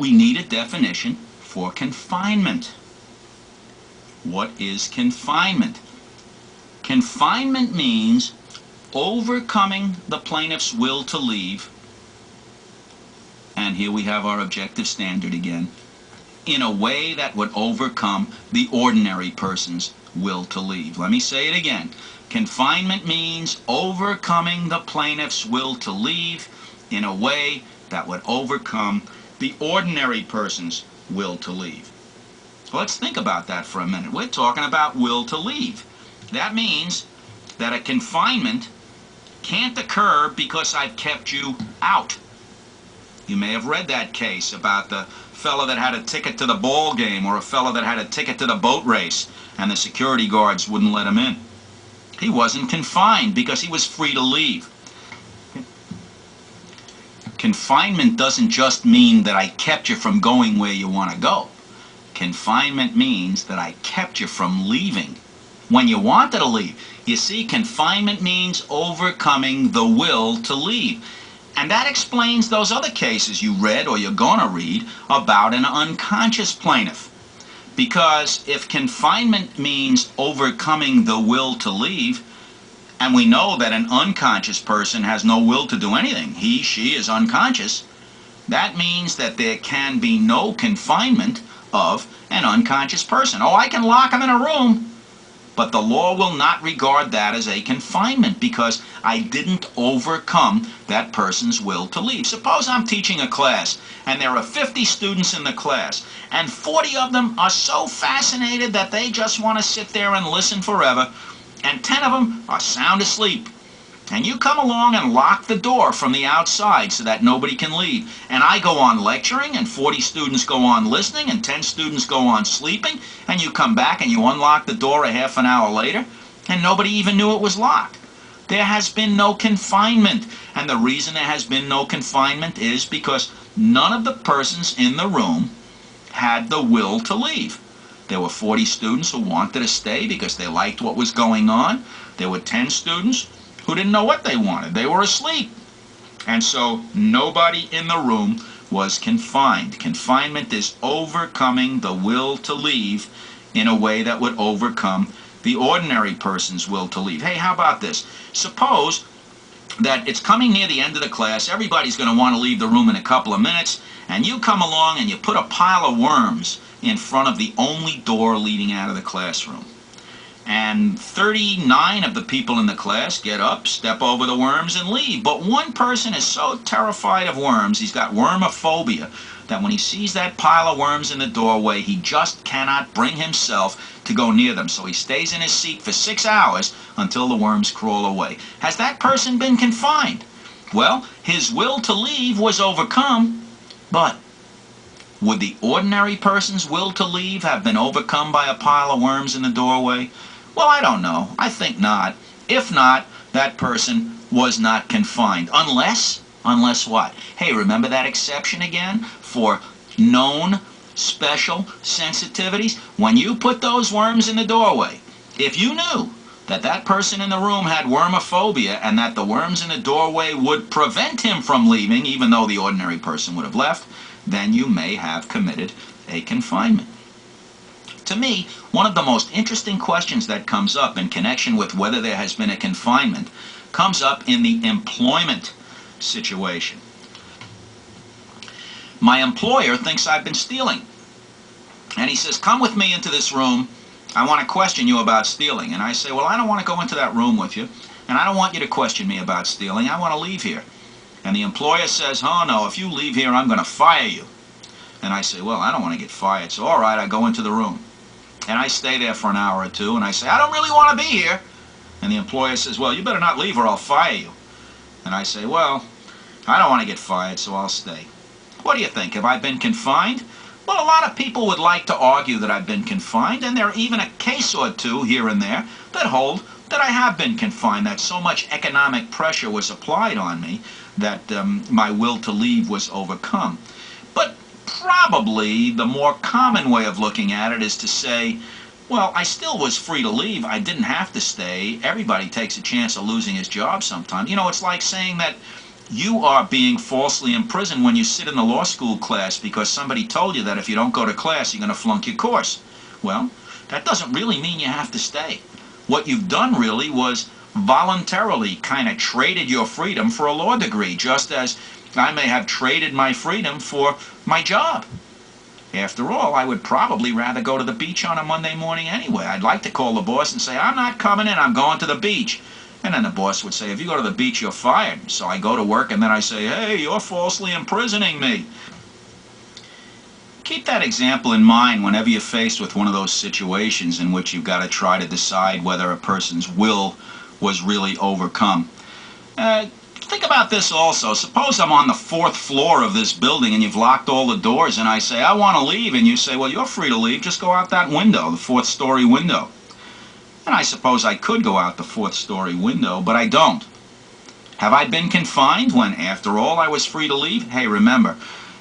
we need a definition for confinement. What is confinement? Confinement means overcoming the plaintiff's will to leave, and here we have our objective standard again, in a way that would overcome the ordinary person's will to leave. Let me say it again. Confinement means overcoming the plaintiff's will to leave in a way that would overcome the ordinary person's will to leave. Let's think about that for a minute. We're talking about will to leave. That means that a confinement can't occur because I've kept you out. You may have read that case about the fellow that had a ticket to the ball game, or a fellow that had a ticket to the boat race and the security guards wouldn't let him in. He wasn't confined because he was free to leave. Confinement doesn't just mean that I kept you from going where you want to go. Confinement means that I kept you from leaving when you wanted to leave. You see, confinement means overcoming the will to leave. And that explains those other cases you read, or you're going to read, about an unconscious plaintiff. Because if confinement means overcoming the will to leave, and we know that an unconscious person has no will to do anything, he, she is unconscious, that means that there can be no confinement of an unconscious person. Oh, I can lock him in a room, but the law will not regard that as a confinement because I didn't overcome that person's will to leave. Suppose I'm teaching a class and there are 50 students in the class and 40 of them are so fascinated that they just want to sit there and listen forever, and 10 of them are sound asleep. And you come along and lock the door from the outside so that nobody can leave. And I go on lecturing, and 40 students go on listening, and 10 students go on sleeping, and you come back and you unlock the door a half an hour later, and nobody even knew it was locked. There has been no confinement. And the reason there has been no confinement is because none of the persons in the room had the will to leave. There were 40 students who wanted to stay because they liked what was going on. There were 10 students who didn't know what they wanted. They were asleep. And so nobody in the room was confined. Confinement is overcoming the will to leave in a way that would overcome the ordinary person's will to leave. Hey, how about this? Suppose that it's coming near the end of the class, everybody's going to want to leave the room in a couple of minutes, and you come along and you put a pile of worms in front of the only door leading out of the classroom. And 39 of the people in the class get up, step over the worms, and leave. But one person is so terrified of worms, he's got wormophobia, that when he sees that pile of worms in the doorway, he just cannot bring himself to go near them. So he stays in his seat for 6 hours until the worms crawl away. Has that person been confined? Well, his will to leave was overcome, but would the ordinary person's will to leave have been overcome by a pile of worms in the doorway? Well, I don't know. I think not. If not, that person was not confined. Unless what? Hey, remember that exception again for known special sensitivities? When you put those worms in the doorway, if you knew that that person in the room had wormophobia and that the worms in the doorway would prevent him from leaving, even though the ordinary person would have left, then you may have committed a confinement. To me, one of the most interesting questions that comes up in connection with whether there has been a confinement comes up in the employment situation. My employer thinks I've been stealing. And he says, come with me into this room. I want to question you about stealing. And I say, well, I don't want to go into that room with you. And I don't want you to question me about stealing. I want to leave here. And the employer says, oh, no, if you leave here, I'm going to fire you. And I say, well, I don't want to get fired. So, all right, I go into the room. And I stay there for an hour or two, and I say, I don't really want to be here. And the employer says, well, you better not leave or I'll fire you. And I say, well, I don't want to get fired, so I'll stay. What do you think? Have I been confined? Well, a lot of people would like to argue that I've been confined, and there are even a case or two here and there that hold that I have been confined, that so much economic pressure was applied on me that my will to leave was overcome. But probably the more common way of looking at it is to say, well, I still was free to leave. I didn't have to stay. Everybody takes a chance of losing his job sometime. You know, it's like saying that You are being falsely imprisoned when you sit in the law school class because somebody told you that if you don't go to class, you're going to flunk your course. Well, that doesn't really mean you have to stay. What you've done really was voluntarily kind of traded your freedom for a law degree, just as I may have traded my freedom for my job. After all, I would probably rather go to the beach on a Monday morning anyway. I'd like to call the boss and say, I'm not coming in, I'm going to the beach. And then the boss would say, if you go to the beach, you're fired. So I go to work and then I say, hey, you're falsely imprisoning me. Keep that example in mind whenever you're faced with one of those situations in which you've got to try to decide whether a person's will was really overcome. Think about this also. Suppose I'm on the 4th floor of this building and you've locked all the doors and I say, I want to leave, and you say, well, you're free to leave. Just go out that window, the 4th-story window. And I suppose I could go out the 4th-story window, but I don't. Have I been confined when, after all, I was free to leave? Hey, remember,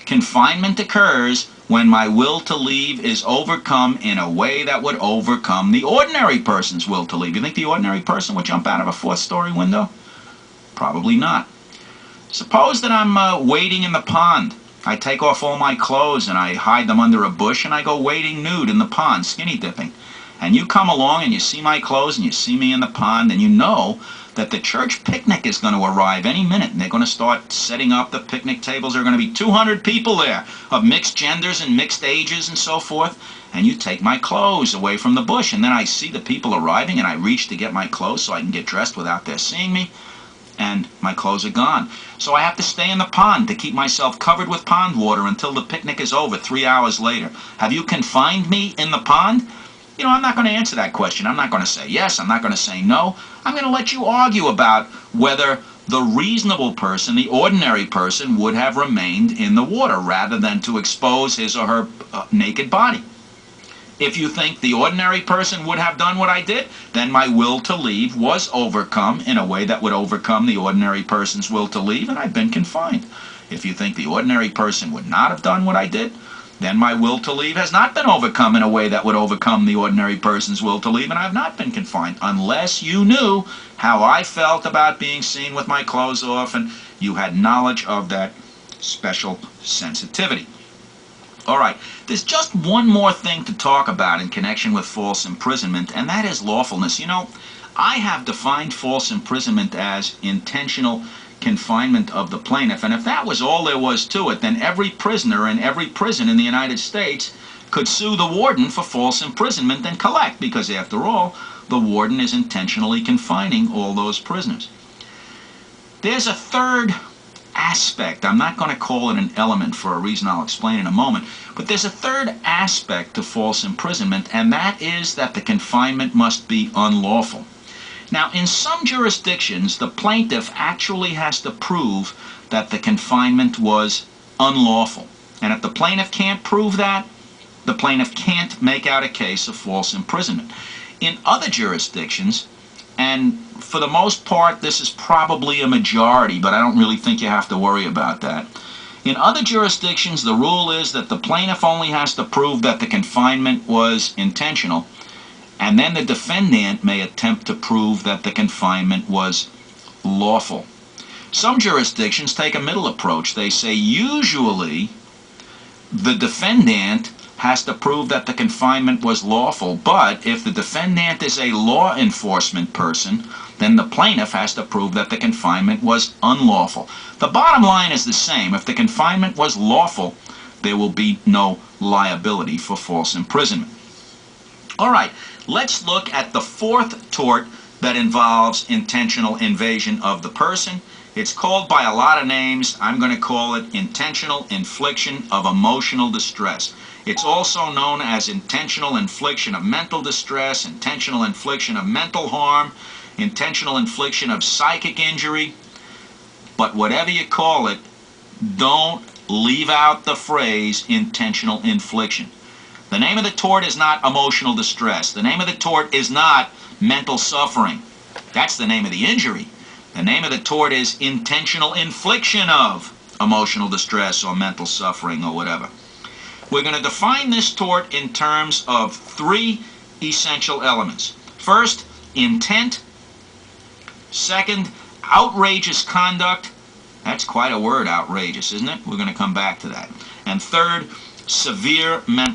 confinement occurs when my will to leave is overcome in a way that would overcome the ordinary person's will to leave. You think the ordinary person would jump out of a 4th-story window? Probably not. Suppose that I'm wading in the pond. I take off all my clothes and I hide them under a bush and I go wading nude in the pond, skinny dipping. And you come along and you see my clothes and you see me in the pond and you know that the church picnic is going to arrive any minute and they're going to start setting up the picnic tables. There are going to be 200 people there of mixed genders and mixed ages and so forth. And you take my clothes away from the bush and then I see the people arriving and I reach to get my clothes so I can get dressed without their seeing me. And my clothes are gone. So I have to stay in the pond to keep myself covered with pond water until the picnic is over 3 hours later. Have you confined me in the pond? You know, I'm not going to answer that question. I'm not going to say yes. I'm not going to say no. I'm going to let you argue about whether the reasonable person, the ordinary person, would have remained in the water rather than to expose his or her naked body. If you think the ordinary person would have done what I did, then my will to leave was overcome in a way that would overcome the ordinary person's will to leave, and I've been confined. If you think the ordinary person would not have done what I did, then my will to leave has not been overcome in a way that would overcome the ordinary person's will to leave, and I've not been confined, unless you knew how I felt about being seen with my clothes off, and you had knowledge of that special sensitivity. All right, there's just one more thing to talk about in connection with false imprisonment, and that is lawfulness. You know, I have defined false imprisonment as intentional confinement of the plaintiff, and if that was all there was to it, then every prisoner in every prison in the United States could sue the warden for false imprisonment and collect, because after all, the warden is intentionally confining all those prisoners. There's a third aspect. I'm not going to call it an element for a reason I'll explain in a moment, but there's a third aspect to false imprisonment, and that is that the confinement must be unlawful. Now, in some jurisdictions, the plaintiff actually has to prove that the confinement was unlawful. And if the plaintiff can't prove that, the plaintiff can't make out a case of false imprisonment. In other jurisdictions, and for the most part, this is probably a majority, but I don't really think you have to worry about that. In other jurisdictions, the rule is that the plaintiff only has to prove that the confinement was intentional, and then the defendant may attempt to prove that the confinement was lawful. Some jurisdictions take a middle approach. They say usually the defendant has to prove that the confinement was lawful, but if the defendant is a law enforcement person, then the plaintiff has to prove that the confinement was unlawful. The bottom line is the same. If the confinement was lawful, there will be no liability for false imprisonment. All right, let's look at the fourth tort that involves intentional invasion of the person. It's called by a lot of names. I'm going to call it intentional infliction of emotional distress. It's also known as intentional infliction of mental distress, intentional infliction of mental harm, intentional infliction of psychic injury. But whatever you call it, don't leave out the phrase intentional infliction. The name of the tort is not emotional distress. The name of the tort is not mental suffering. That's the name of the injury. The name of the tort is intentional infliction of emotional distress or mental suffering or whatever. We're going to define this tort in terms of three essential elements. First, intent. Second, outrageous conduct. That's quite a word, outrageous, isn't it? We're going to come back to that. And third, severe mental